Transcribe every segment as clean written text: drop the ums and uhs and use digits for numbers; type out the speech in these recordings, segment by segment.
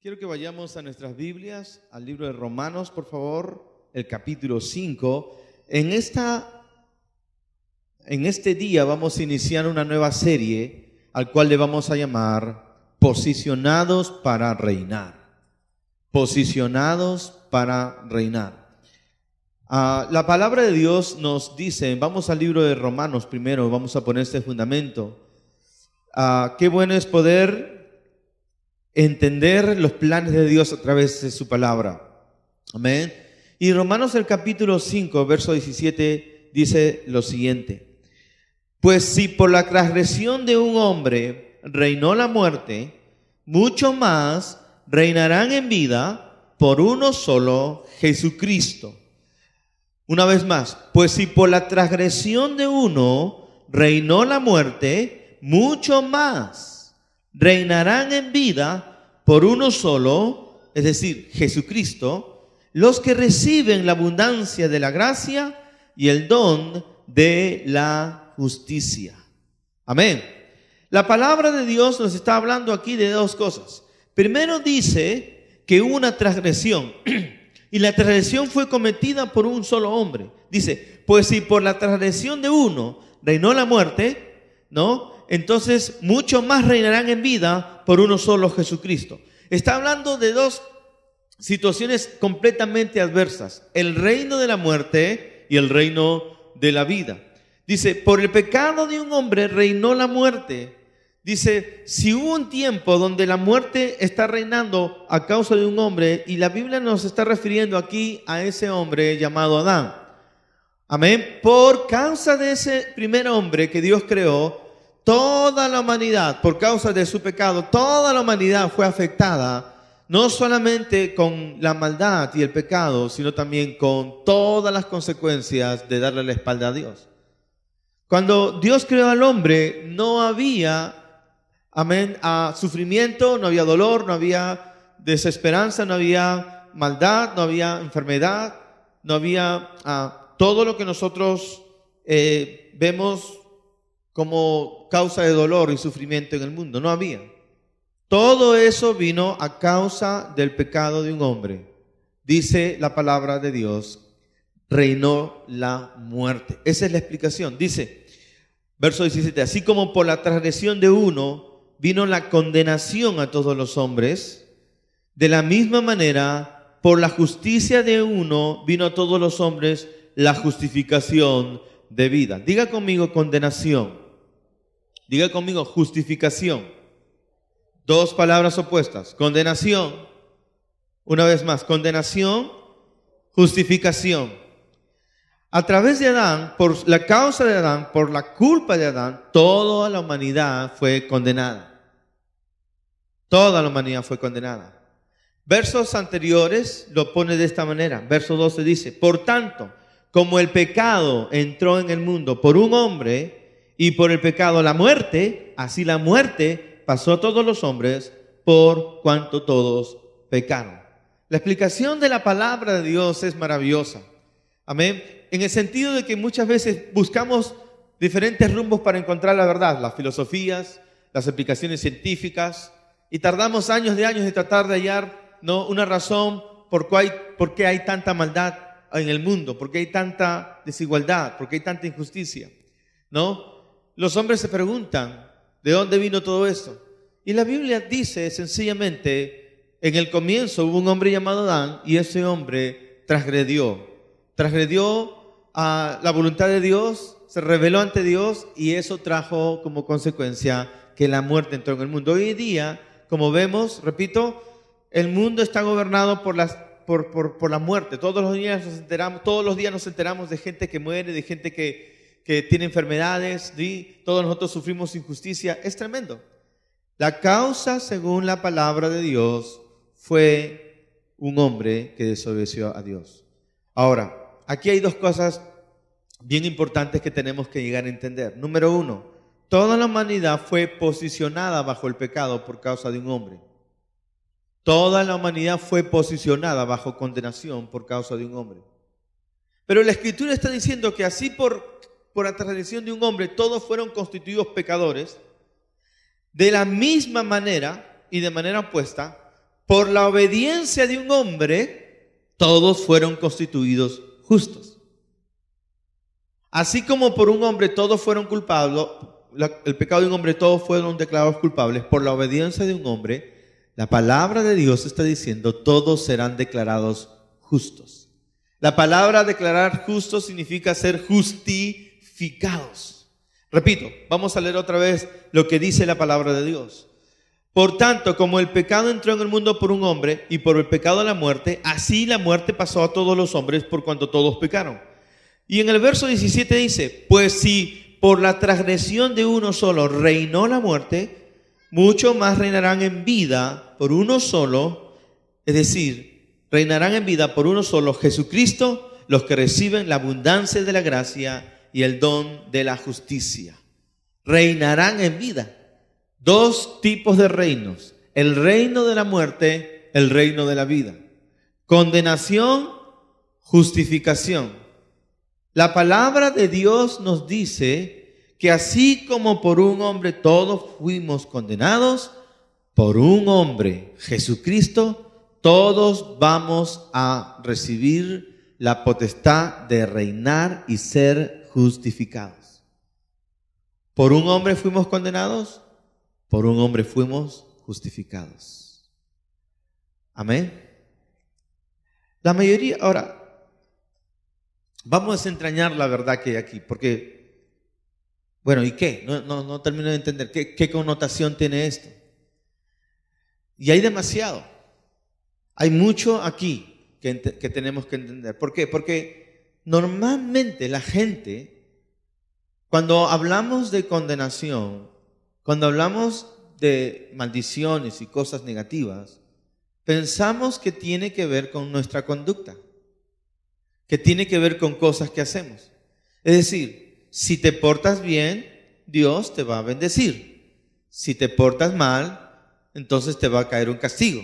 Quiero que vayamos a nuestras Biblias, al libro de Romanos, por favor, el capítulo 5. En este día vamos a iniciar una nueva serie, al cual le vamos a llamar Posicionados para Reinar. Posicionados para reinar. La palabra de Dios nos dice, vamos al libro de Romanos primero, vamos a poner este fundamento. Qué bueno es poder entender los planes de Dios a través de su palabra. Amén. Y Romanos el capítulo 5, verso 17 dice lo siguiente: pues si por la transgresión de un hombre reinó la muerte, mucho más reinarán en vida por uno solo, Jesucristo. Una vez más, pues si por la transgresión de uno reinó la muerte, mucho más reinarán en vida por uno solo, es decir, Jesucristo, los que reciben la abundancia de la gracia y el don de la justicia. Amén. La palabra de Dios nos está hablando aquí de dos cosas. Primero dice que hubo una transgresión y la transgresión fue cometida por un solo hombre. Dice, pues si por la transgresión de uno reinó la muerte, ¿no? Entonces mucho más reinarán en vida por uno solo, Jesucristo. Está hablando de dos situaciones completamente adversas: el reino de la muerte y el reino de la vida. Dice, por el pecado de un hombre reinó la muerte. Dice, si hubo un tiempo donde la muerte está reinando a causa de un hombre, y la Biblia nos está refiriendo aquí a ese hombre llamado Adán. Amén. Por causa de ese primer hombre que Dios creó, toda la humanidad, por causa de su pecado, toda la humanidad fue afectada, no solamente con la maldad y el pecado, sino también con todas las consecuencias de darle la espalda a Dios. Cuando Dios creó al hombre, no había, amén, sufrimiento, no había dolor, no había desesperanza, no había maldad, no había enfermedad, no había todo lo que nosotros vemos como causa de dolor y sufrimiento en el mundo. No había. Todo eso vino a causa del pecado de un hombre. Dice la palabra de Dios, reinó la muerte. Esa es la explicación. Dice, verso 17, así como por la transgresión de uno vino la condenación a todos los hombres, de la misma manera, por la justicia de uno vino a todos los hombres la justificación de vida. Diga conmigo condenación. Diga conmigo justificación. Dos palabras opuestas. Condenación. Una vez más, condenación, justificación. A través de Adán, por la causa de Adán, por la culpa de Adán, toda la humanidad fue condenada. Toda la humanidad fue condenada. Versos anteriores lo pone de esta manera. Verso 12 dice, por tanto, como el pecado entró en el mundo por un hombre, y por el pecado la muerte, así la muerte pasó a todos los hombres por cuanto todos pecaron. La explicación de la palabra de Dios es maravillosa. Amén. En el sentido de que muchas veces buscamos diferentes rumbos para encontrar la verdad, las filosofías, las explicaciones científicas, y tardamos años de tratar de hallar, ¿no?, una razón por qué hay tanta maldad en el mundo, por qué hay tanta desigualdad, por qué hay tanta injusticia, ¿no? Los hombres se preguntan, ¿de dónde vino todo esto? Y la Biblia dice sencillamente, en el comienzo hubo un hombre llamado Adán, y ese hombre transgredió a la voluntad de Dios, se rebeló ante Dios, y eso trajo como consecuencia que la muerte entró en el mundo. Hoy en día, como vemos, repito, el mundo está gobernado por la muerte. Todos los días nos enteramos de gente que muere, de gente que tiene enfermedades, ¿sí? Todos nosotros sufrimos injusticia. Es tremendo. La causa, según la palabra de Dios, fue un hombre que desobedeció a Dios. Ahora, aquí hay dos cosas bien importantes que tenemos que llegar a entender. Número uno, toda la humanidad fue posicionada bajo el pecado por causa de un hombre. Toda la humanidad fue posicionada bajo condenación por causa de un hombre. Pero la Escritura está diciendo que así por la transgresión de un hombre todos fueron constituidos pecadores. De la misma manera y de manera opuesta, por la obediencia de un hombre, todos fueron constituidos justos. Así como por un hombre todos fueron culpables, el pecado de un hombre todos fueron declarados culpables, por la obediencia de un hombre, la palabra de Dios está diciendo, todos serán declarados justos. La palabra declarar justos significa ser justificados. Repito, vamos a leer otra vez lo que dice la palabra de Dios. Por tanto, como el pecado entró en el mundo por un hombre y por el pecado la muerte, así la muerte pasó a todos los hombres por cuanto todos pecaron. Y en el verso 17 dice, pues si por la transgresión de uno solo reinó la muerte, mucho más reinarán en vida por uno solo, es decir, reinarán en vida por uno solo, Jesucristo, los que reciben la abundancia de la gracia y el don de la justicia. Reinarán en vida. Dos tipos de reinos: el reino de la muerte, el reino de la vida. Condenación, justificación. La palabra de Dios nos dice que así como por un hombre todos fuimos condenados, por un hombre, Jesucristo, todos vamos a recibir la potestad de reinar y ser justificados. Por un hombre fuimos condenados, por un hombre fuimos justificados. Amén. La mayoría, ahora, vamos a desentrañar la verdad que hay aquí, porque, bueno, ¿y qué? No termino de entender qué connotación tiene esto. Y hay demasiado. Hay mucho aquí que tenemos que entender. ¿Por qué? Porque normalmente la gente, cuando hablamos de condenación, cuando hablamos de maldiciones y cosas negativas, pensamos que tiene que ver con nuestra conducta, que tiene que ver con cosas que hacemos. Es decir, si te portas bien, Dios te va a bendecir. Si te portas mal, entonces te va a caer un castigo.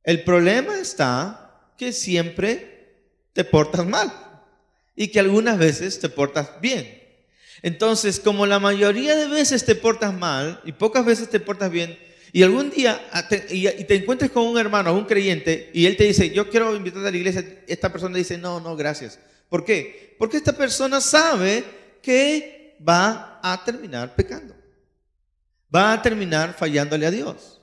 El problema está que siempre te portas mal y que algunas veces te portas bien. Entonces, como la mayoría de veces te portas mal y pocas veces te portas bien, y algún día te encuentres con un hermano, un creyente, y él te dice, yo quiero invitarte a la iglesia, esta persona dice, no, gracias. ¿Por qué? Porque esta persona sabe que va a terminar pecando. Va a terminar fallándole a Dios.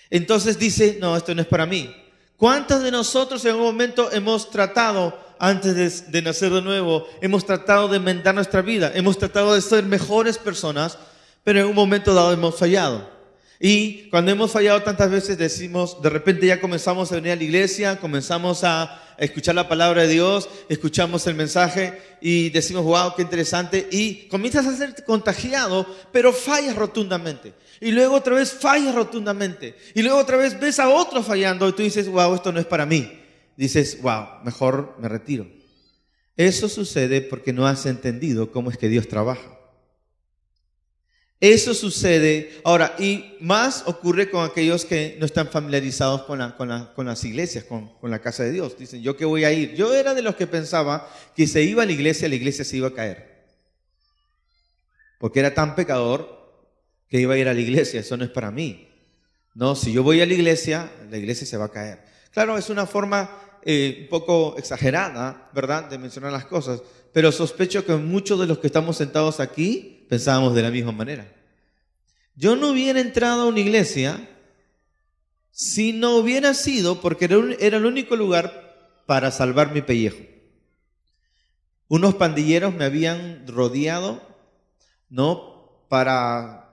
Entonces dice, no, esto no es para mí. ¿Cuántos de nosotros en un momento hemos tratado, antes de nacer de nuevo, hemos tratado de enmendar nuestra vida, hemos tratado de ser mejores personas, pero en un momento dado hemos fallado? Y cuando hemos fallado tantas veces decimos, de repente ya comenzamos a venir a la iglesia, comenzamos a escuchar la palabra de Dios, escuchamos el mensaje y decimos, wow, qué interesante, y comienzas a ser contagiado, pero fallas rotundamente. Y luego otra vez fallas rotundamente. Y luego otra vez ves a otro fallando y tú dices, wow, esto no es para mí. Dices, wow, mejor me retiro. Eso sucede porque no has entendido cómo es que Dios trabaja. Eso sucede, ahora, y más ocurre con aquellos que no están familiarizados con las iglesias, con la casa de Dios. Dicen, ¿yo qué voy a ir? Yo era de los que pensaba que se iba a la iglesia se iba a caer. Porque era tan pecador que iba a ir a la iglesia, eso no es para mí. No, si yo voy a la iglesia se va a caer. Claro, es una forma un poco exagerada, ¿verdad?, de mencionar las cosas, pero sospecho que muchos de los que estamos sentados aquí pensábamos de la misma manera. Yo no hubiera entrado a una iglesia si no hubiera sido porque era el único lugar para salvar mi pellejo. Unos pandilleros me habían rodeado, ¿no?, para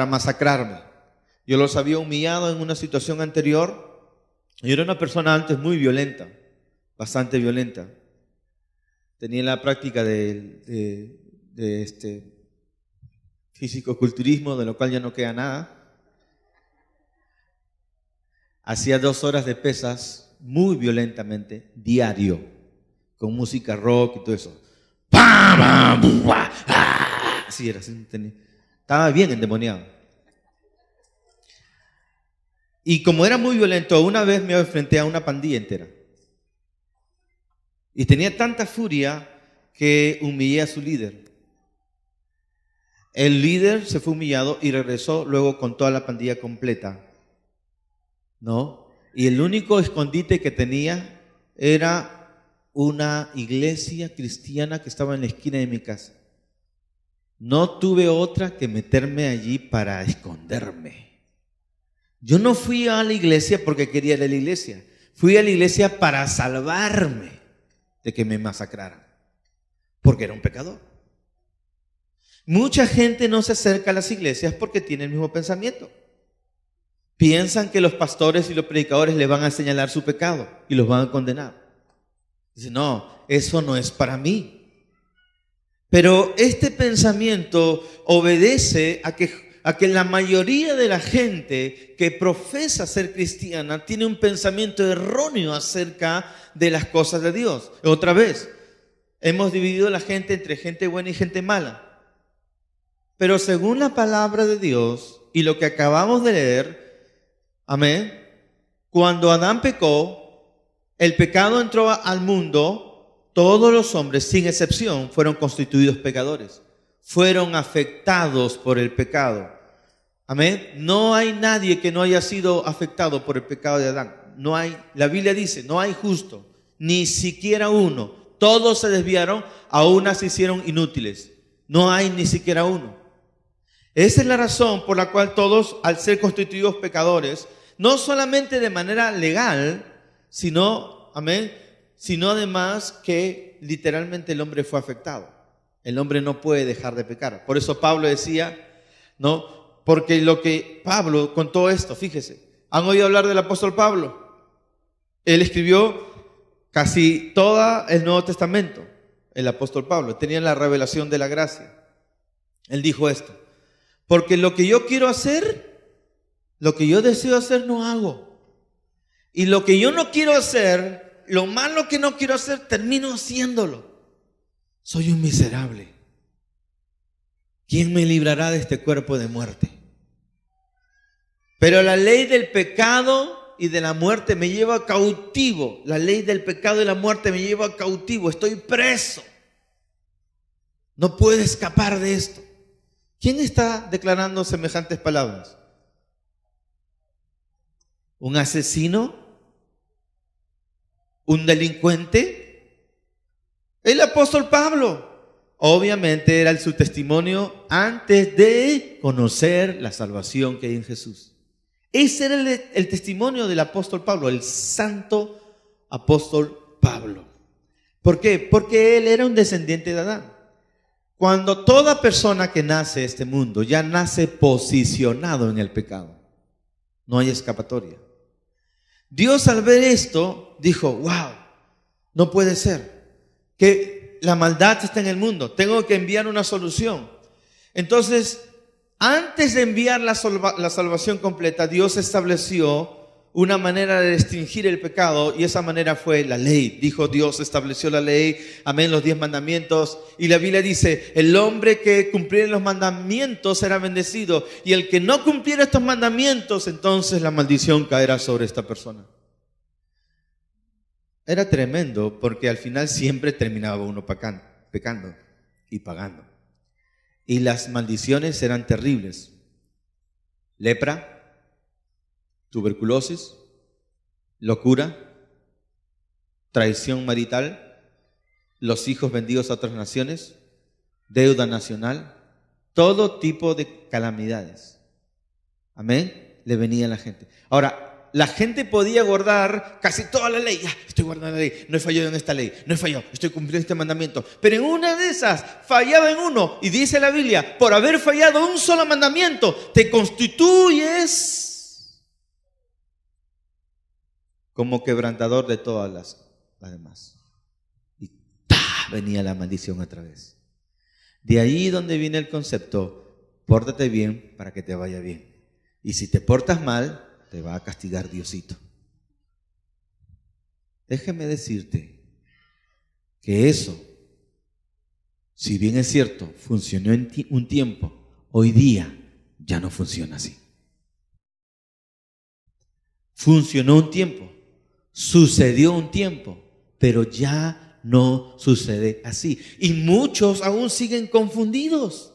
masacrarme. Yo los había humillado en una situación anterior. Yo era una persona antes muy violenta, bastante violenta. Tenía la práctica de fisicoculturismo, de lo cual ya no queda nada. Hacía 2 horas de pesas muy violentamente, diario, con música rock y todo eso. Así era, así tenía. Estaba bien endemoniado. Y como era muy violento, una vez me enfrenté a una pandilla entera. Y tenía tanta furia que humillé a su líder. El líder se fue humillado y regresó luego con toda la pandilla completa ¿no? Y el único escondite que tenía era una iglesia cristiana que estaba en la esquina de mi casa. No tuve otra que meterme allí para esconderme. Yo no fui a la iglesia porque quería ir a la iglesia. Fui a la iglesia para salvarme de que me masacraran, porque era un pecador. Mucha gente no se acerca a las iglesias porque tiene el mismo pensamiento. Piensan que los pastores y los predicadores les van a señalar su pecado y los van a condenar. Dicen, no, eso no es para mí. Pero este pensamiento obedece a que la mayoría de la gente que profesa ser cristiana tiene un pensamiento erróneo acerca de las cosas de Dios. Otra vez, hemos dividido a la gente entre gente buena y gente mala. Pero según la palabra de Dios y lo que acabamos de leer, amén, cuando Adán pecó, el pecado entró al mundo. Todos los hombres, sin excepción, fueron constituidos pecadores. Fueron afectados por el pecado. Amén. No hay nadie que no haya sido afectado por el pecado de Adán. No hay, la Biblia dice, no hay justo, ni siquiera uno. Todos se desviaron, a unas se hicieron inútiles. No hay ni siquiera uno. Esa es la razón por la cual todos, al ser constituidos pecadores, no solamente de manera legal, sino, amén, sino además que literalmente el hombre fue afectado. El hombre no puede dejar de pecar. Por eso Pablo decía, ¿no? Porque lo que Pablo, con todo esto, fíjese, ¿han oído hablar del apóstol Pablo? Él escribió casi todo el Nuevo Testamento, el apóstol Pablo. Tenía la revelación de la gracia. Él dijo esto, porque lo que yo quiero hacer, lo que yo deseo hacer no hago. Y lo que yo no quiero hacer, lo malo que no quiero hacer, termino haciéndolo. Soy un miserable. ¿Quién me librará de este cuerpo de muerte? Pero la ley del pecado y de la muerte me lleva cautivo. La ley del pecado y la muerte me lleva cautivo. Estoy preso. No puedo escapar de esto. ¿Quién está declarando semejantes palabras? ¿Un asesino? ¿Un delincuente? El apóstol Pablo. Obviamente era su testimonio antes de conocer la salvación que hay en Jesús. Ese era el testimonio del apóstol Pablo, el santo apóstol Pablo. ¿Por qué? Porque él era un descendiente de Adán. Cuando toda persona que nace en este mundo ya nace posicionado en el pecado, no hay escapatoria. Dios, al ver esto, dijo, wow, no puede ser que la maldad está en el mundo, tengo que enviar una solución. Entonces, antes de enviar la salvación completa, Dios estableció una manera de restringir el pecado, y esa manera fue la ley. Dijo Dios, estableció la ley, amén, los 10 mandamientos, y la Biblia dice, el hombre que cumpliera los mandamientos será bendecido, y el que no cumpliera estos mandamientos, entonces la maldición caerá sobre esta persona. Era tremendo, porque al final siempre terminaba uno pecando y pagando. Y las maldiciones eran terribles. Lepra, tuberculosis, locura, traición marital, los hijos vendidos a otras naciones, deuda nacional, todo tipo de calamidades. Amén, le venía a la gente. Ahora, la gente podía guardar casi toda la ley. Ya, estoy guardando la ley, no he fallado en esta ley, no he fallado, estoy cumpliendo este mandamiento. Pero en una de esas fallaba en uno, y dice la Biblia, por haber fallado un solo mandamiento, te constituyes como quebrantador de todas las demás. Y venía la maldición otra vez. De ahí donde viene el concepto, pórtate bien para que te vaya bien. Y si te portas mal, te va a castigar Diosito. Déjeme decirte que eso, si bien es cierto, funcionó en un tiempo, hoy día ya no funciona así. Funcionó un tiempo, sucedió un tiempo, pero ya no sucede así. Y muchos aún siguen confundidos.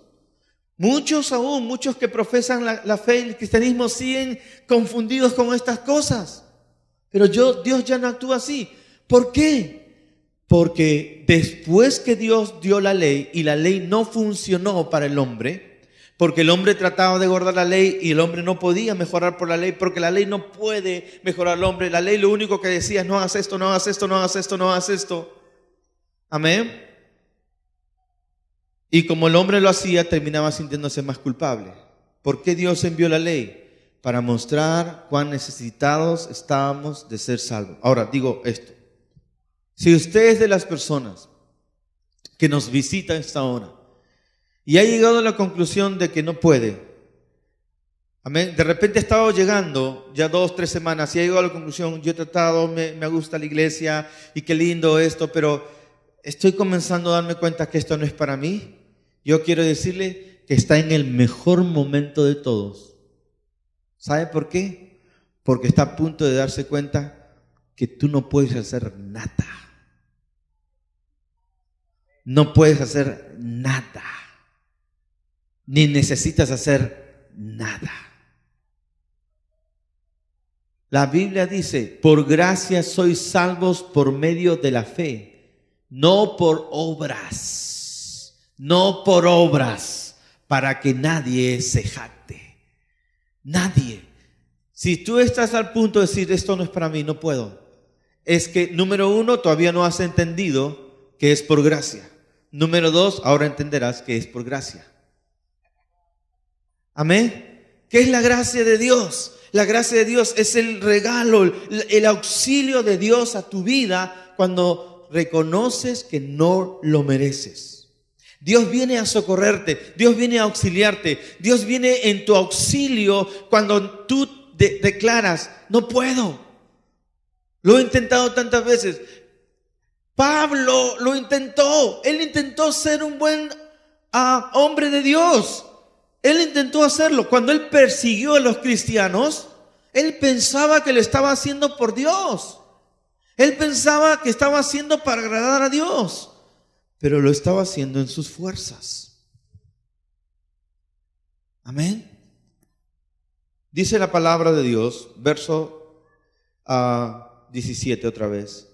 Muchos aún, muchos que profesan la fe y el cristianismo siguen confundidos con estas cosas. Pero Dios ya no actúa así. ¿Por qué? Porque después que Dios dio la ley y la ley no funcionó para el hombre, porque el hombre trataba de guardar la ley y el hombre no podía mejorar por la ley, porque la ley no puede mejorar al hombre. La ley lo único que decía es no hagas esto, no hagas esto, no hagas esto, no hagas esto. Amén. Y como el hombre lo hacía, terminaba sintiéndose más culpable. ¿Por qué Dios envió la ley? Para mostrar cuán necesitados estábamos de ser salvos. Ahora, digo esto. Si usted es de las personas que nos visitan esta hora y ha llegado a la conclusión de que no puede, amén, de repente ha estado llegando ya 2, 3 semanas y ha llegado a la conclusión, yo he tratado, me gusta la iglesia y qué lindo esto, pero estoy comenzando a darme cuenta que esto no es para mí. Yo quiero decirle que está en el mejor momento de todos. ¿Sabe por qué? Porque está a punto de darse cuenta que tú no puedes hacer nada. No puedes hacer nada. Ni necesitas hacer nada. La Biblia dice, por gracia sois salvos por medio de la fe, no por obras. No por obras, para que nadie se jacte. Nadie. Si tú estás al punto de decir, esto no es para mí, no puedo, es que, número 1, todavía no has entendido que es por gracia. Número 2, ahora entenderás que es por gracia. Amén. ¿Qué es la gracia de Dios? La gracia de Dios es el regalo, el auxilio de Dios a tu vida cuando reconoces que no lo mereces. Dios viene a socorrerte, Dios viene a auxiliarte, Dios viene en tu auxilio cuando tú declaras, no puedo. Lo he intentado tantas veces. Pablo lo intentó, él intentó ser un buen hombre de Dios. Él intentó hacerlo. Cuando él persiguió a los cristianos, él pensaba que lo estaba haciendo por Dios. Él pensaba que estaba haciendo para agradar a Dios. Pero lo estaba haciendo en sus fuerzas. Amén. Dice la palabra de Dios, verso 17 otra vez.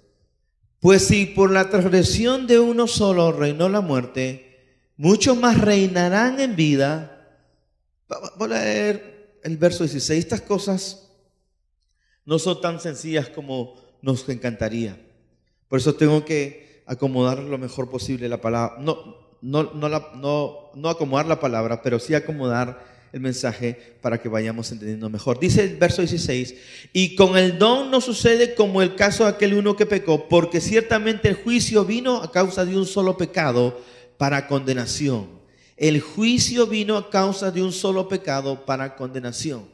Pues si por la transgresión de uno solo reinó la muerte, muchos más reinarán en vida. Voy a leer el verso 16. Estas cosas no son tan sencillas como nos encantaría. Por eso tengo que acomodar lo mejor posible la palabra, no acomodar la palabra, pero sí acomodar el mensaje para que vayamos entendiendo mejor. Dice el verso 16, y con el don no sucede como el caso de aquel uno que pecó, porque ciertamente el juicio vino a causa de un solo pecado para condenación. El juicio vino a causa de un solo pecado para condenación.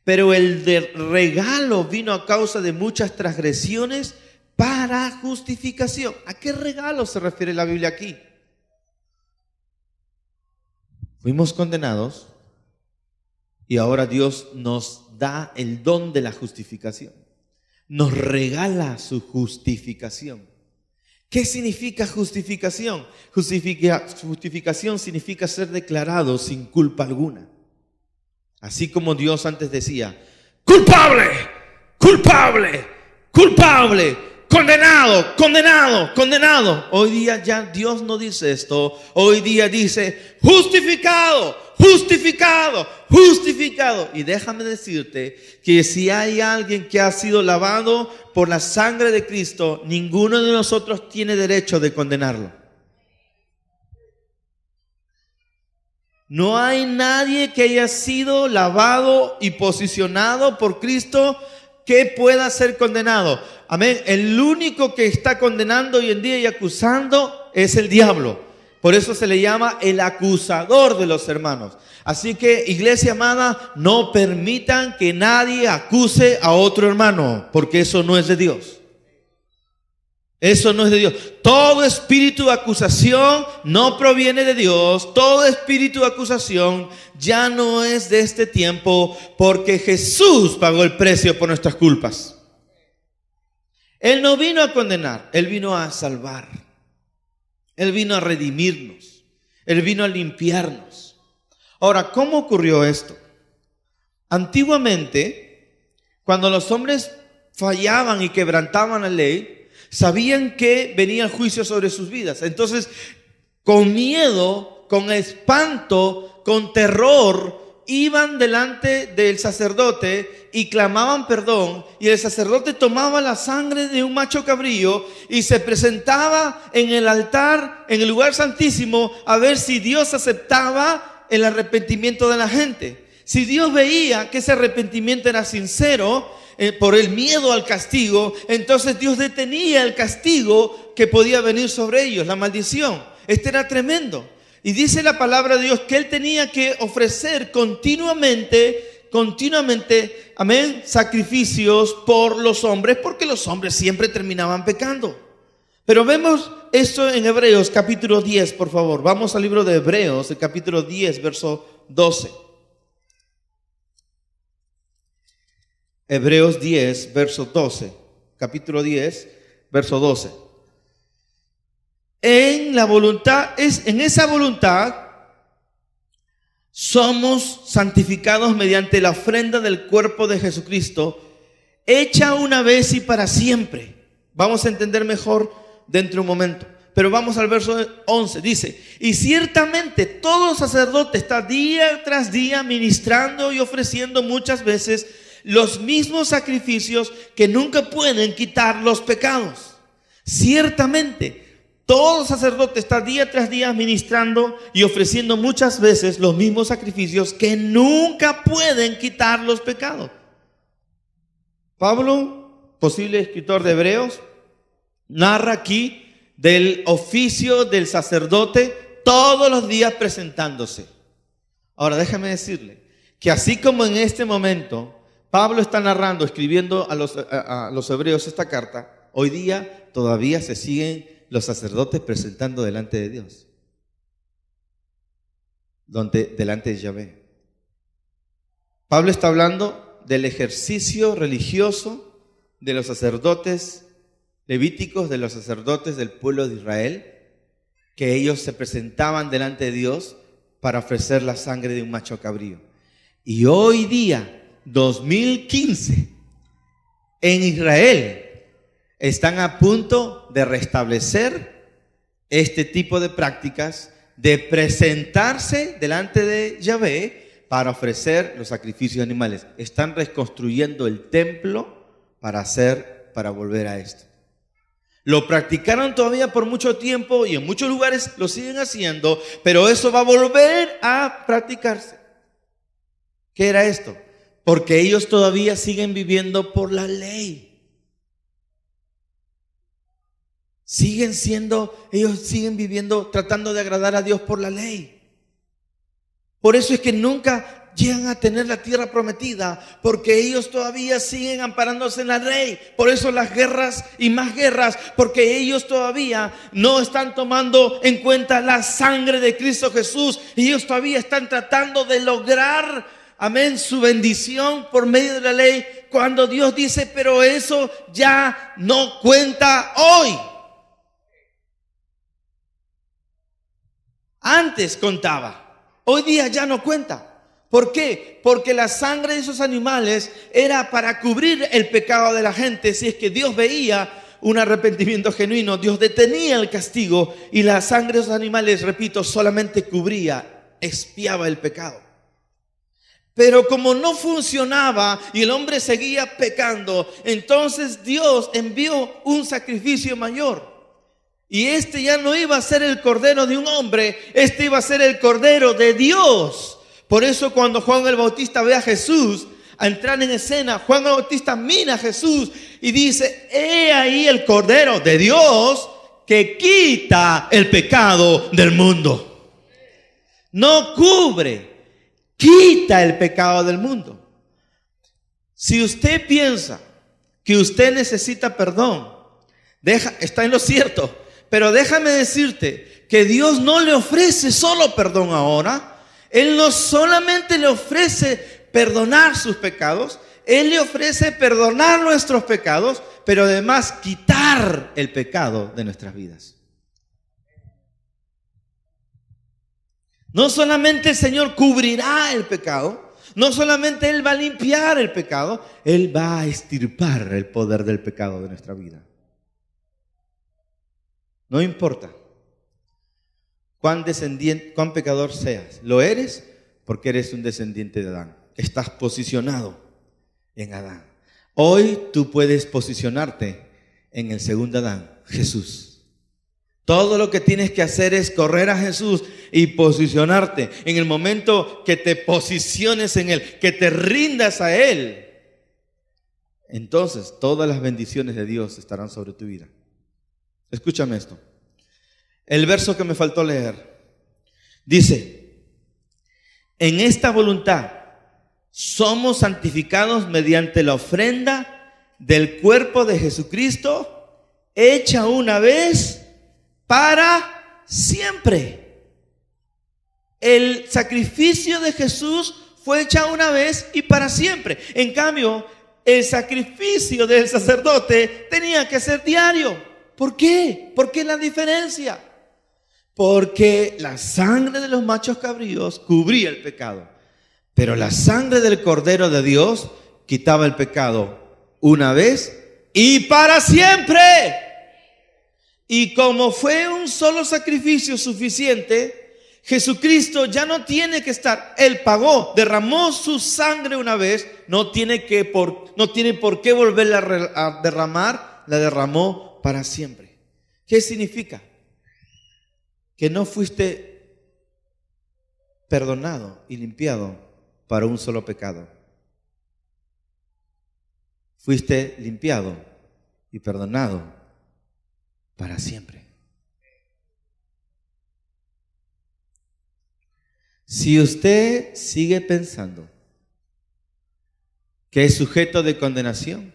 Pero el de regalo vino a causa de muchas transgresiones para justificación. ¿A qué regalo se refiere la Biblia aquí? Fuimos condenados y ahora Dios nos da el don de la justificación. Nos regala su justificación. ¿Qué significa justificación? Justificación significa ser declarado sin culpa alguna. Así como Dios antes decía, culpable, culpable, culpable. Condenado, condenado, condenado. Hoy día ya Dios no dice esto. Hoy día dice justificado, justificado, justificado. Y déjame decirte que si hay alguien que ha sido lavado por la sangre de Cristo, ninguno de nosotros tiene derecho de condenarlo. No hay nadie que haya sido lavado y posicionado por Cristo que pueda ser condenado. Amén. El único que está condenando hoy en día y acusando es el diablo. Por eso se le llama el acusador de los hermanos. Así que, iglesia amada, no permitan que nadie acuse a otro hermano, porque eso no es de Dios. Eso no es de Dios. Todo espíritu de acusación no proviene de Dios. Todo espíritu de acusación ya no es de este tiempo, porque Jesús pagó el precio por nuestras culpas. Él no vino a condenar, Él vino a salvar. Él vino a redimirnos. Él vino a limpiarnos. Ahora, ¿cómo ocurrió esto? Antiguamente, cuando los hombres fallaban y quebrantaban la ley, sabían que venía el juicio sobre sus vidas. Entonces, con miedo, con espanto, con terror, iban delante del sacerdote y clamaban perdón, y el sacerdote tomaba la sangre de un macho cabrío y se presentaba en el altar, en el lugar santísimo, a ver si Dios aceptaba el arrepentimiento de la gente. Si Dios veía que ese arrepentimiento era sincero, por el miedo al castigo, entonces Dios detenía el castigo que podía venir sobre ellos, la maldición. Este era tremendo. Y dice la palabra de Dios que él tenía que ofrecer continuamente, amén, sacrificios por los hombres, porque los hombres siempre terminaban pecando. Pero vemos esto en Hebreos capítulo 10, por favor. Vamos al libro de Hebreos, el capítulo 10, verso 12. Hebreos 10, verso 12. Capítulo 10, verso 12. En esa voluntad somos santificados mediante la ofrenda del cuerpo de Jesucristo, hecha una vez y para siempre. Vamos a entender mejor dentro de un momento. Pero vamos al verso 11. Dice: y ciertamente todo sacerdote está día tras día ministrando y ofreciendo muchas veces los mismos sacrificios que nunca pueden quitar los pecados. Ciertamente todo sacerdote está día tras día ministrando y ofreciendo muchas veces los mismos sacrificios que nunca pueden quitar los pecados. Pablo, posible escritor de Hebreos, narra aquí del oficio del sacerdote todos los días presentándose. Ahora déjame decirle que así como en este momento Pablo está narrando, escribiendo a los hebreos esta carta, hoy día todavía se siguen los sacerdotes presentando delante de Dios, delante de Yahvé. Pablo está hablando del ejercicio religioso de los sacerdotes levíticos, de los sacerdotes del pueblo de Israel, que ellos se presentaban delante de Dios para ofrecer la sangre de un macho cabrío. Y hoy día, 2015, en Israel están a punto de restablecer este tipo de prácticas, de presentarse delante de Yahvé para ofrecer los sacrificios animales. Están reconstruyendo el templo para volver a esto. Lo practicaron todavía por mucho tiempo y en muchos lugares lo siguen haciendo, pero eso va a volver a practicarse. ¿Qué era esto? Porque ellos todavía siguen viviendo por la ley. Ellos siguen viviendo tratando de agradar a Dios por la ley. Por eso es que nunca llegan a tener la tierra prometida, porque ellos todavía siguen amparándose en la ley. Por eso las guerras y más guerras, porque ellos todavía no están tomando en cuenta la sangre de Cristo Jesús, y ellos todavía están tratando de lograr, amén, su bendición por medio de la ley, cuando Dios dice: pero eso ya no cuenta hoy. Antes contaba, hoy día ya no cuenta. ¿Por qué? Porque la sangre de esos animales era para cubrir el pecado de la gente. Si es que Dios veía un arrepentimiento genuino, Dios detenía el castigo, y la sangre de esos animales, repito, solamente cubría, expiaba el pecado. Pero como no funcionaba y el hombre seguía pecando, entonces Dios envió un sacrificio mayor. Y este ya no iba a ser el cordero de un hombre, este iba a ser el cordero de Dios. Por eso cuando Juan el Bautista ve a Jesús a entrar en escena, Juan el Bautista mira a Jesús y dice: he ahí el cordero de Dios que quita el pecado del mundo. No cubre, quita el pecado del mundo. Si usted piensa que usted necesita perdón, está en lo cierto. Pero déjame decirte que Dios no le ofrece solo perdón ahora. Él no solamente le ofrece perdonar sus pecados, Él le ofrece perdonar nuestros pecados, pero además quitar el pecado de nuestras vidas. No solamente el Señor cubrirá el pecado, no solamente Él va a limpiar el pecado, Él va a extirpar el poder del pecado de nuestra vida. No importa cuán pecador seas, lo eres porque eres un descendiente de Adán. Estás posicionado en Adán. Hoy tú puedes posicionarte en el segundo Adán, Jesús. Todo lo que tienes que hacer es correr a Jesús y posicionarte. En el momento que te posiciones en Él, que te rindas a Él, entonces todas las bendiciones de Dios estarán sobre tu vida. Escúchame esto. El verso que me faltó leer dice: en esta voluntad somos santificados mediante la ofrenda del cuerpo de Jesucristo, hecha una vez para siempre. El sacrificio de Jesús fue hecho una vez y para siempre. En cambio, el sacrificio del sacerdote tenía que ser diario. ¿Por qué? ¿Por qué la diferencia? Porque la sangre de los machos cabríos cubría el pecado, pero la sangre del Cordero de Dios quitaba el pecado una vez y para siempre. Y como fue un solo sacrificio suficiente, Jesucristo ya no tiene que estar. Él pagó, derramó su sangre una vez, no tiene por qué volverla a derramar, la derramó para siempre. ¿Qué significa? Que no fuiste perdonado y limpiado para un solo pecado. Fuiste limpiado y perdonado para siempre. Si usted sigue pensando que es sujeto de condenación,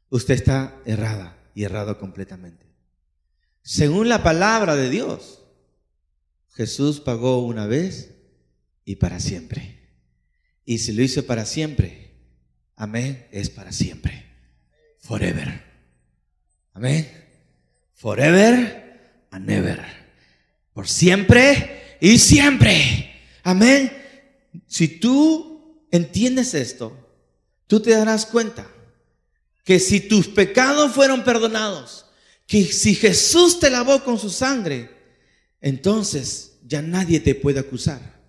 usted está errada y errado completamente. Según la palabra de Dios, Jesús pagó una vez y para siempre. Y si lo hizo para siempre, amén, es para siempre. Forever. Amén. Forever and never. Por siempre y siempre. Amén. Si tú entiendes esto, tú te darás cuenta que si tus pecados fueron perdonados, que si Jesús te lavó con su sangre, entonces ya nadie te puede acusar.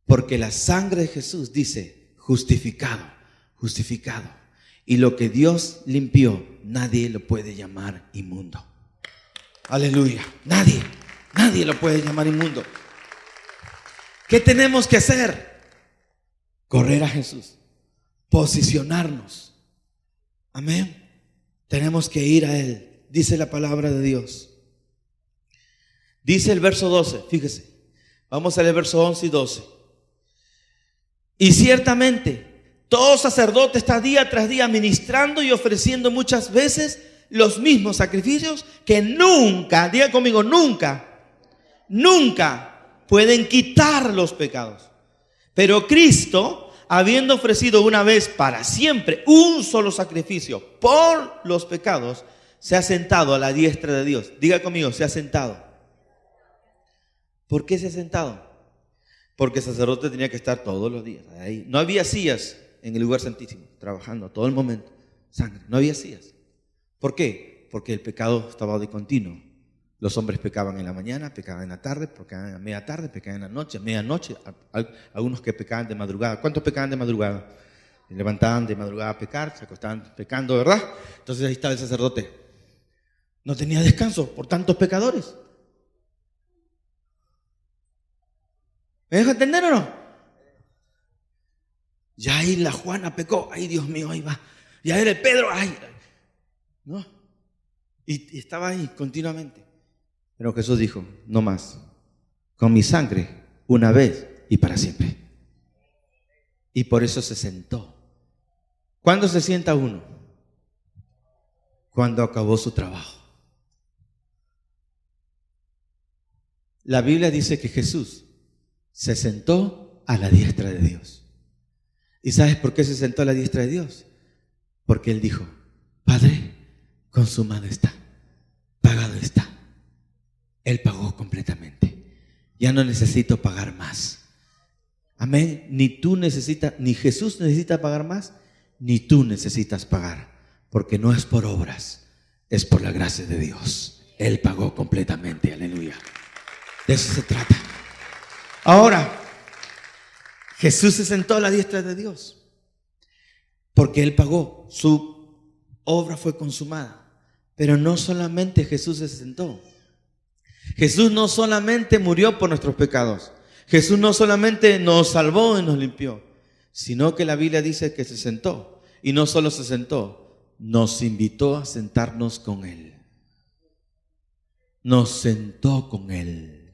Porque la sangre de Jesús dice justificado, justificado. Y lo que Dios limpió, nadie lo puede llamar inmundo. Aleluya. Nadie lo puede llamar inmundo. ¿Qué tenemos que hacer? Correr a Jesús, posicionarnos. Amén. Tenemos que ir a Él. Dice la palabra de Dios. Dice el verso 12, fíjese. Vamos a leer el verso 11 y 12. Y ciertamente, todo sacerdote está día tras día ministrando y ofreciendo muchas veces los mismos sacrificios que nunca, diga conmigo, nunca pueden quitar los pecados. Pero Cristo, habiendo ofrecido una vez para siempre un solo sacrificio por los pecados, se ha sentado a la diestra de Dios. Diga conmigo, se ha sentado. ¿Por qué se ha sentado? Porque el sacerdote tenía que estar todos los días ahí. No había sillas en el lugar santísimo, trabajando todo el momento. Sangre, no había sillas. ¿Por qué? Porque el pecado estaba de continuo. Los hombres pecaban en la mañana, pecaban en la tarde, pecaban a media tarde, pecaban en la noche, medianoche, algunos que pecaban de madrugada. ¿Cuántos pecaban de madrugada? Se levantaban de madrugada a pecar, se acostaban pecando, ¿verdad? Entonces ahí estaba el sacerdote. No tenía descanso por tantos pecadores. ¿Me deja entender o no? Ya ahí la Juana pecó. Ay, Dios mío, ahí va. Ya era el Pedro. Ay. No. Y estaba ahí continuamente. Pero Jesús dijo, no más. Con mi sangre, una vez y para siempre. Y por eso se sentó. ¿Cuándo se sienta uno? Cuando acabó su trabajo. La Biblia dice que Jesús se sentó a la diestra de Dios. ¿Y sabes por qué se sentó a la diestra de Dios? Porque Él dijo, Padre, consumado está, pagado está. Él pagó completamente. Ya no necesito pagar más. Amén. Ni tú necesitas, ni Jesús necesita pagar más, ni tú necesitas pagar, porque no es por obras, es por la gracia de Dios. Él pagó completamente, aleluya. De eso se trata. Ahora, Jesús se sentó a la diestra de Dios, porque Él pagó, su obra fue consumada. Pero no solamente Jesús se sentó. Jesús no solamente murió por nuestros pecados. Jesús no solamente nos salvó y nos limpió, sino que la Biblia dice que se sentó. Y no solo se sentó, nos invitó a sentarnos con Él. Nos sentó con Él.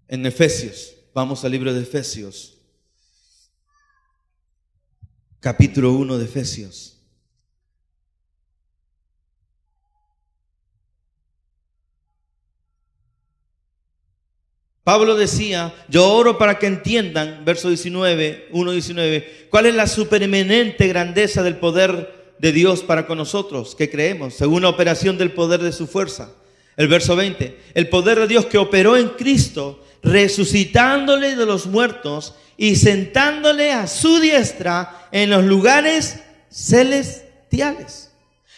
En Efesios, vamos al libro de Efesios, capítulo 1 de Efesios. Pablo decía, yo oro para que entiendan, verso 19, 1:19, cuál es la supereminente grandeza del poder de Dios para con nosotros, que creemos, según la operación del poder de su fuerza. El verso 20, el poder de Dios que operó en Cristo, resucitándole de los muertos y sentándole a su diestra en los lugares celestiales,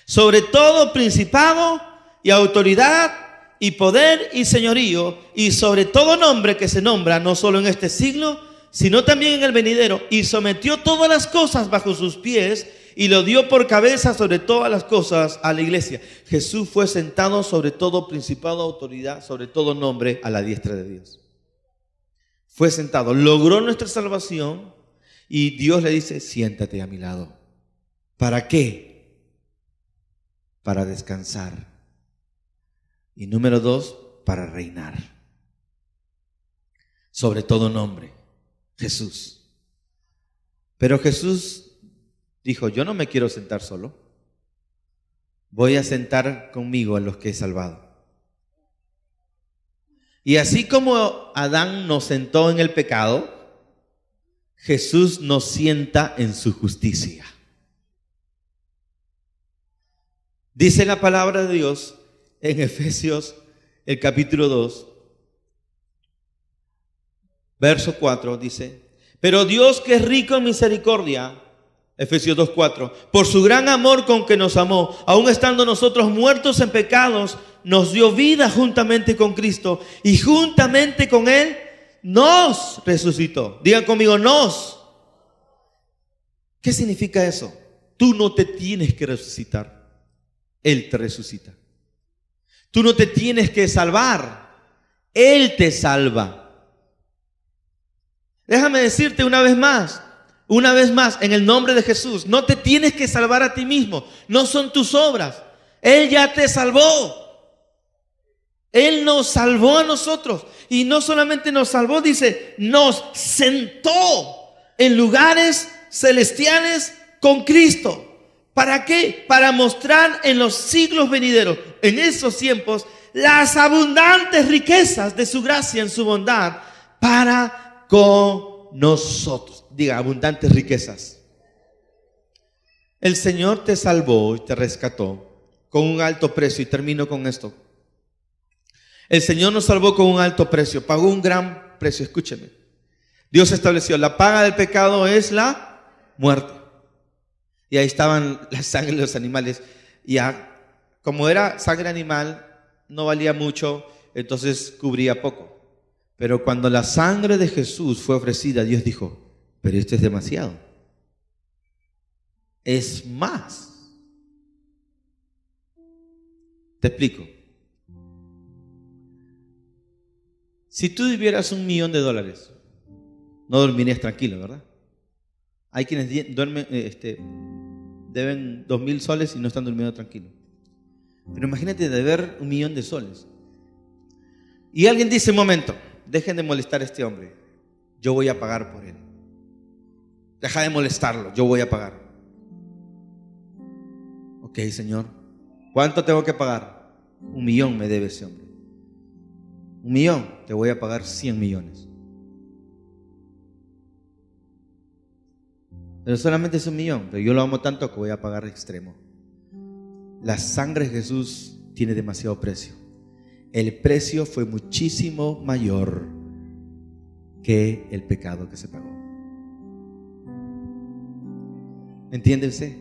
sobre todo principado y autoridad y poder y señorío, y sobre todo nombre que se nombra, no solo en este siglo, sino también en el venidero, y sometió todas las cosas bajo sus pies, y lo dio por cabeza sobre todas las cosas a la iglesia. Jesús fue sentado sobre todo principado, autoridad, sobre todo nombre, a la diestra de Dios. Fue sentado, logró nuestra salvación, y Dios le dice, siéntate a mi lado. ¿Para qué? Para descansar. Y número 2, para reinar. Sobre todo nombre, Jesús. Pero Jesús dijo, yo no me quiero sentar solo. Voy a sentar conmigo a los que he salvado. Y así como Adán nos sentó en el pecado, Jesús nos sienta en su justicia. Dice la palabra de Dios en Efesios, el capítulo 2, verso 4, dice, pero Dios que es rico en misericordia, Efesios 2:4, por su gran amor con que nos amó, aun estando nosotros muertos en pecados, nos dio vida juntamente con Cristo, y juntamente con Él nos resucitó. Digan conmigo, nos. ¿Qué significa eso? Tú no te tienes que resucitar, Él te resucita. Tú no te tienes que salvar, Él te salva. Déjame decirte una vez más, en el nombre de Jesús, no te tienes que salvar a ti mismo, no son tus obras, Él ya te salvó. Él nos salvó a nosotros, y no solamente nos salvó, dice, nos sentó en lugares celestiales con Cristo. ¿Para qué? Para mostrar en los siglos venideros, en esos tiempos, las abundantes riquezas de su gracia en su bondad para con nosotros. Diga, abundantes riquezas. El Señor te salvó y te rescató con un alto precio, y termino con esto. El Señor nos salvó con un alto precio, pagó un gran precio. Escúcheme. Dios estableció, la paga del pecado es la muerte. Y ahí estaban la sangre de los animales. Y como era sangre animal, no valía mucho, entonces cubría poco. Pero cuando la sangre de Jesús fue ofrecida, Dios dijo, pero esto es demasiado. Es más. Te explico. Si tú tuvieras $1.000.000, no dormirías tranquilo, ¿verdad? Hay quienes deben 2.000 soles y no están durmiendo tranquilos. Pero imagínate deber $1.000.000. Y alguien dice, un momento, dejen de molestar a este hombre, yo voy a pagar por él. Deja de molestarlo, yo voy a pagar. Ok, Señor, ¿cuánto tengo que pagar? 1.000.000 me debe ese hombre. 1.000.000, te voy a pagar 100 millones. Pero solamente es 1.000.000, pero yo lo amo tanto que voy a pagar extremo. La sangre de Jesús tiene demasiado precio. el precio fue muchísimo mayor que el pecado que se pagó. ¿Entiende usted?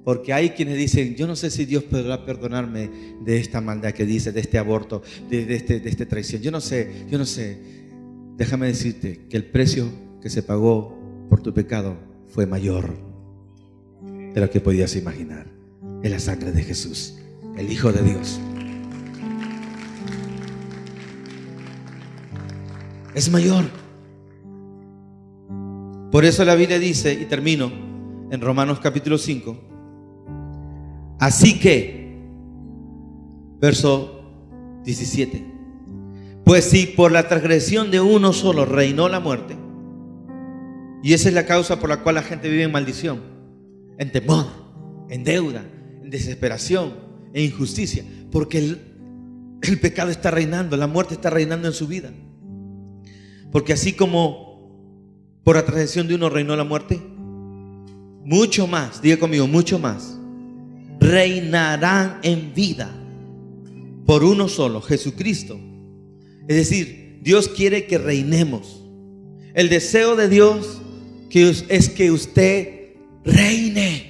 Porque hay quienes dicen, yo no sé si Dios podrá perdonarme de esta maldad que dice, de este aborto, de esta traición. Yo no sé. Déjame decirte que el precio que se pagó por tu pecado fue mayor de lo que podías imaginar. Es la sangre de Jesús, el Hijo de Dios. Es mayor. Por eso la Biblia dice, y termino, en Romanos capítulo 5, así que, verso 17, pues si por la transgresión de uno solo reinó la muerte, y esa es la causa por la cual la gente vive en maldición, en temor, en deuda, en desesperación, en injusticia, porque el pecado está reinando, la muerte está reinando en su vida. Porque así como por la transgresión de uno reinó la muerte, mucho más, diga conmigo, mucho más, reinarán en vida por uno solo, Jesucristo. Es decir, Dios quiere que reinemos. El deseo de Dios es que usted reine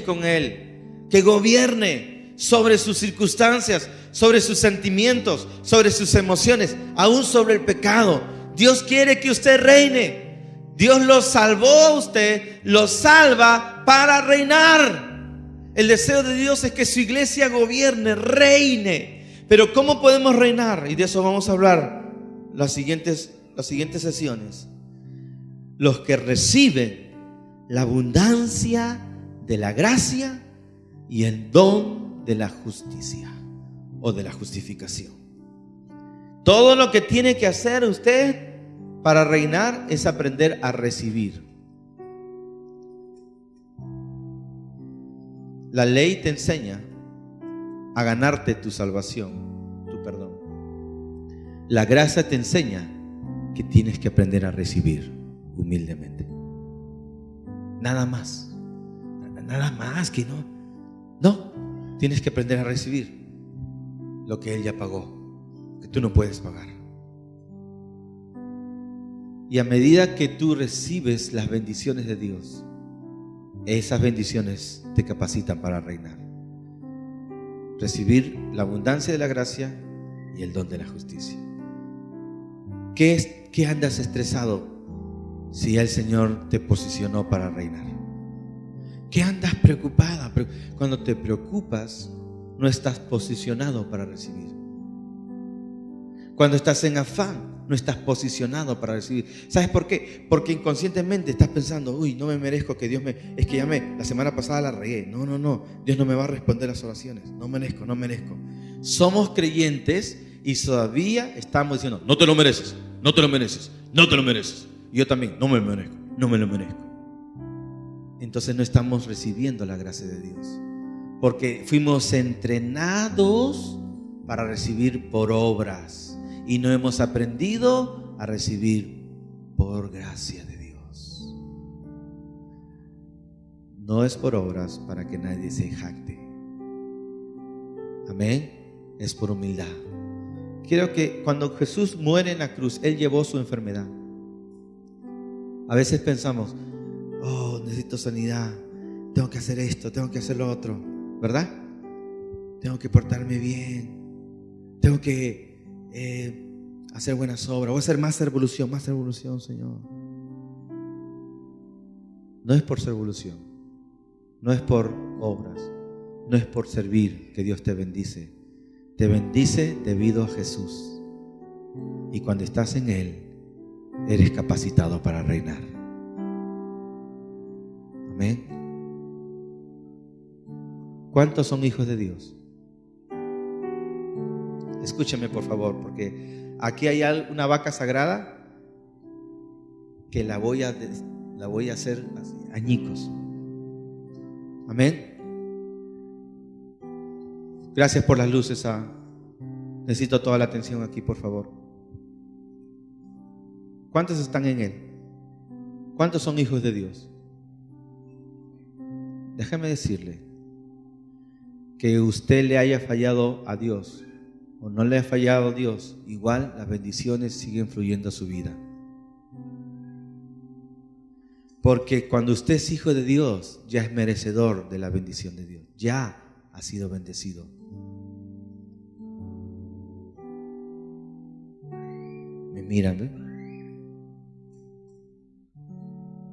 con Él, que gobierne sobre sus circunstancias, sobre sus sentimientos, sobre sus emociones, aún sobre el pecado. Dios quiere que usted reine. Dios lo salvó a usted, lo salva para reinar. El deseo de Dios es que su iglesia gobierne, reine. Pero ¿cómo podemos reinar? Y de eso vamos a hablar las siguientes sesiones. Los que reciben la abundancia de la gracia y el don de la justicia o de la justificación. Todo lo que tiene que hacer usted para reinar es aprender a recibir. La ley te enseña a ganarte tu salvación, tu perdón. La gracia te enseña que tienes que aprender a recibir humildemente. Nada más que no, tienes que aprender a recibir lo que Él ya pagó, que tú no puedes pagar. Y a medida que tú recibes las bendiciones de Dios, esas bendiciones te capacitan para reinar. Recibir la abundancia de la gracia y el don de la justicia. ¿Qué andas estresado si el Señor te posicionó para reinar? ¿Qué andas preocupada? Cuando te preocupas, no estás posicionado para recibir. Cuando estás en afán, no estás posicionado para recibir. ¿Sabes por qué? Porque inconscientemente estás pensando, uy, no me merezco que Dios es que la semana pasada la regué. No, Dios no me va a responder las oraciones. No merezco. Somos creyentes y todavía estamos diciendo, no te lo mereces. Y yo también, no me lo merezco. Entonces no estamos recibiendo la gracia de Dios. Porque fuimos entrenados para recibir por obras. Y no hemos aprendido a recibir por gracia de Dios. No es por obras para que nadie se jacte. Amén. Es por humildad. Quiero que cuando Jesús muere en la cruz, Él llevó su enfermedad. A veces pensamos, necesito sanidad, tengo que hacer esto, tengo que hacer lo otro, ¿verdad? Tengo que portarme bien, tengo que hacer buenas obras, voy a hacer más revolución, Señor. No es por ser revolución, no es por obras, no es por servir que Dios te bendice. Te bendice debido a Jesús. Y cuando estás en Él, eres capacitado para reinar. Amén. ¿Cuántos son hijos de Dios? Escúcheme por favor, porque aquí hay una vaca sagrada que la voy a hacer así, añicos. Amén. Gracias por las luces. Necesito toda la atención aquí, por favor. ¿Cuántos están en Él? ¿Cuántos son hijos de Dios? Déjame decirle que usted le haya fallado a Dios o no le ha fallado Dios, igual las bendiciones siguen fluyendo a su vida. Porque cuando usted es hijo de Dios, ya es merecedor de la bendición de Dios. Ya ha sido bendecido. ¿Me miran?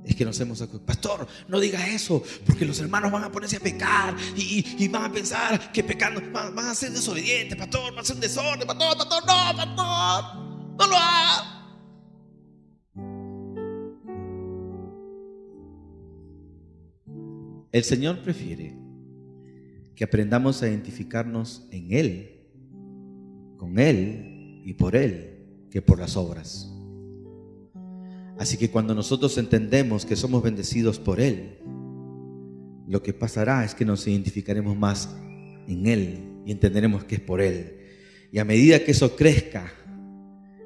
Es que nos hemos acostumbrado. Pastor, no diga eso, porque los hermanos van a ponerse a pecar y van a pensar que pecando van a ser desobedientes. Pastor, va a ser un desorden. Pastor, no lo haga. El Señor prefiere que aprendamos a identificarnos en Él, con Él y por Él, que por las obras. Así que cuando nosotros entendemos que somos bendecidos por Él, lo que pasará es que nos identificaremos más en Él y entenderemos que es por Él. Y a medida que eso crezca,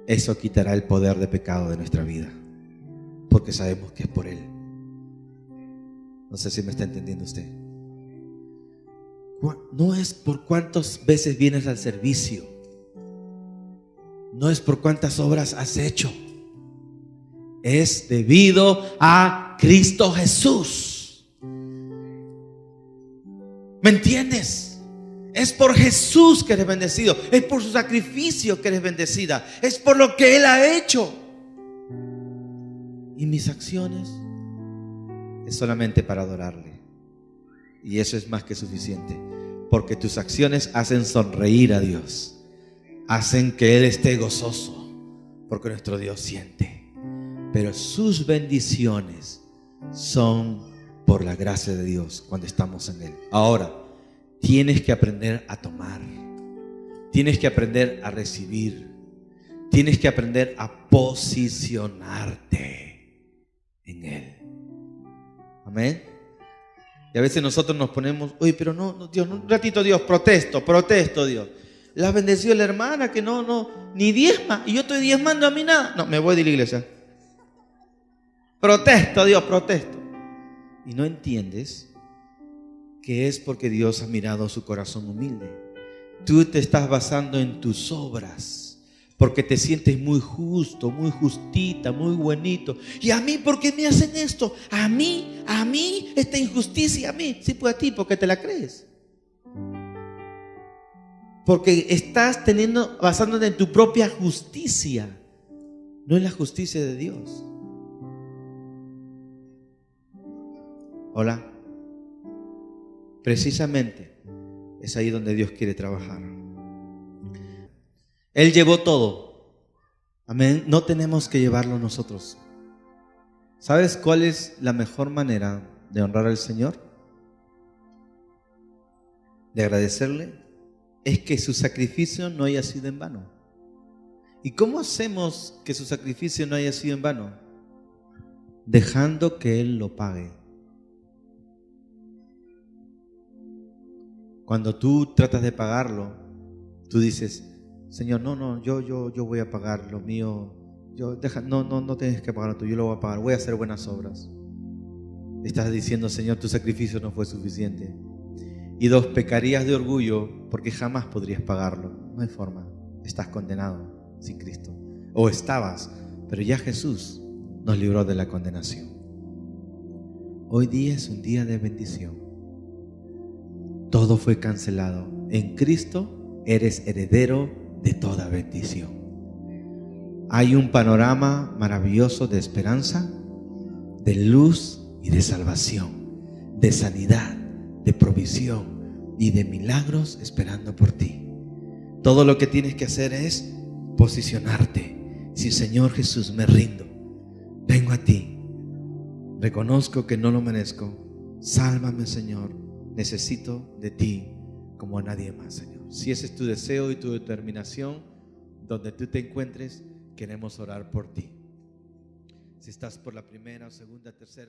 eso quitará el poder de pecado de nuestra vida, porque sabemos que es por Él. No sé si me está entendiendo usted. No es por cuántas veces vienes al servicio, no es por cuántas obras has hecho, es debido a Cristo Jesús. ¿Me entiendes? Es por Jesús que eres bendecido, es por su sacrificio que eres bendecida, es por lo que Él ha hecho. Y mis acciones es solamente para adorarle. Y eso es más que suficiente, porque tus acciones hacen sonreír a Dios, hacen que Él esté gozoso, porque nuestro Dios siente. Pero sus bendiciones son por la gracia de Dios cuando estamos en Él. Ahora, tienes que aprender a tomar, tienes que aprender a recibir, tienes que aprender a posicionarte en Él. Amén. Y a veces nosotros nos ponemos, oye, pero no, Dios, un ratito, Dios, protesto, Dios. La ha bendecido la hermana que ni diezma, y yo estoy diezmando a mí nada. No, me voy de la iglesia. Protesto, Dios, protesto. Y no entiendes que es porque Dios ha mirado su corazón humilde. Tú te estás basando en tus obras, porque te sientes muy justo, muy justita, muy buenito. ¿Y a mí por qué me hacen esto? A mí, esta injusticia, a mí. Sí, pues a ti, porque te la crees. Porque estás basándote en tu propia justicia, no en la justicia de Dios. Hola. Precisamente es ahí donde Dios quiere trabajar. Él llevó todo. Amén. No tenemos que llevarlo nosotros. ¿Sabes cuál es la mejor manera de honrar al Señor? De agradecerle. Es que su sacrificio no haya sido en vano. ¿Y cómo hacemos que su sacrificio no haya sido en vano? Dejando que Él lo pague. Cuando tú tratas de pagarlo, tú dices, Señor, yo voy a pagar lo mío. No tienes que pagarlo tú, yo lo voy a pagar. Voy a hacer buenas obras. Estás diciendo, Señor, tu sacrificio no fue suficiente. Y dos, pecarías de orgullo porque jamás podrías pagarlo. No hay forma. Estás condenado sin Cristo. O estabas, pero ya Jesús nos libró de la condenación. Hoy día es un día de bendición. Todo fue cancelado. En Cristo eres heredero de toda bendición. Hay un panorama maravilloso de esperanza, de luz y de salvación, de sanidad, de provisión y de milagros esperando por ti. Todo lo que tienes que hacer es posicionarte. Si Señor Jesús, me rindo, vengo a ti, reconozco que no lo merezco, sálvame Señor, necesito de ti como a nadie más, Señor. Si ese es tu deseo y tu determinación, donde tú te encuentres, queremos orar por ti. Si estás por la primera, segunda, tercera